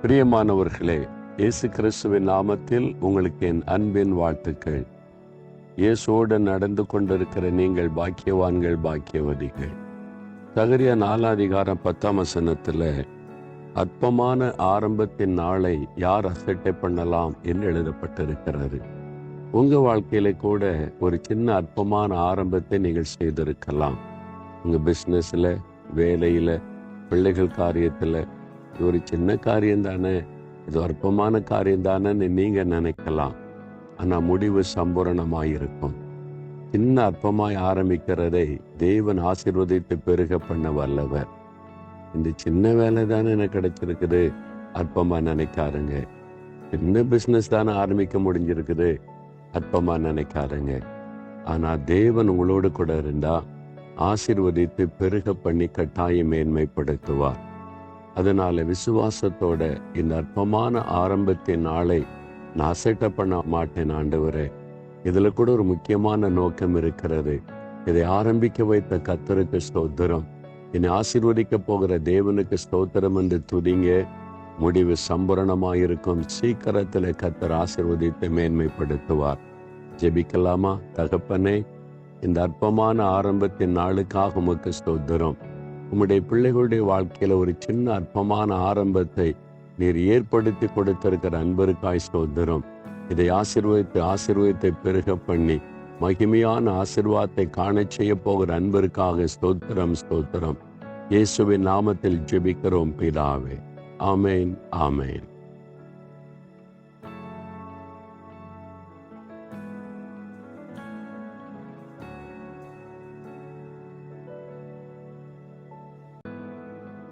பிரியமானவர்களே, இயேசு கிறிஸ்துவின் நாமத்தில் உங்களுக்கு என் அன்பின் வாழ்த்துக்கள். இயேசுவோடு நடந்து கொண்டிருக்கிற நீங்கள் பாக்கியவான்கள், பாக்கியவதிகள். சகரியா 4:10 அற்பமான ஆரம்பத்தின் நாளை யார் அசட்டை பண்ணலாம் என்று எழுதப்பட்டிருக்கிறது. உங்க வாழ்க்கையில கூட ஒரு சின்ன அற்பமான ஆரம்பத்தை நீங்கள் செய்திருக்கலாம். உங்க பிஸ்னஸ்ல, வேலையில, பிள்ளைகள் காரியத்துல, இது ஒரு சின்ன காரியம் தானே, இது அற்பமான காரியம் தானேன்னு நீங்க நினைக்கலாம். ஆனா முடிவு சம்பூரணமாயிருக்கும். சின்ன அற்பமாய் ஆரம்பிக்கிறதை தேவன் ஆசீர்வதித்து பெருக பண்ண வல்லவர். இந்த சின்ன வேலை தானே எனக்கு கிடைச்சிருக்குது அற்பமா நினைக்காருங்க. சின்ன பிஸ்னஸ் தானே ஆரம்பிக்க முடிஞ்சிருக்குது அற்பமா நினைக்காருங்க. ஆனா தேவன் உங்களோடு கூட இருந்தா ஆசீர்வதித்து பெருக பண்ணி கட்டாயம் மேன்மைப்படுத்துவார். அதனால விசுவாசத்தோட இந்த அற்பமான ஆரம்பத்தின் நாளை நான் அசட்டை பண்ண மாட்டேன் ஆண்டவரே. இதுல கூட ஒரு முக்கியமான நோக்கம் இருக்கிறது. இதை ஆரம்பிக்க வைத்த கர்த்தருக்கு ஸ்தோத்திரம், என்னை ஆசீர்வதிக்க போகிற தேவனுக்கு ஸ்தோத்திரம் என்று துதிங்க. முடிவு சம்பூரணமாயிருக்கும். சீக்கிரத்தில் கர்த்தர் ஆசீர்வதித்து மேன்மைப்படுத்துவார். ஜெபிக்கலாமா? தகப்பனே, இந்த அற்பமான ஆரம்பத்தின் நாளுக்காக உமக்கு ஸ்தோத்திரம். உம்முடைய பிள்ளைகளுடைய வாழ்க்கையில ஒரு சின்ன அற்பமான ஆரம்பத்தை நீர் ஏற்படுத்தி கொடுத்திருக்கிற அன்பருக்காய் ஸ்தோத்திரம். இதை ஆசீர்வதித்து பெருக பண்ணி மகிமையான ஆசீர்வாதத்தை காண செய்ய போகிற அன்பருக்காக ஸ்தோத்திரம். இயேசுவின் நாமத்தில் ஜெபிக்கிறோம் பிதாவே. ஆமேன், ஆமேன்.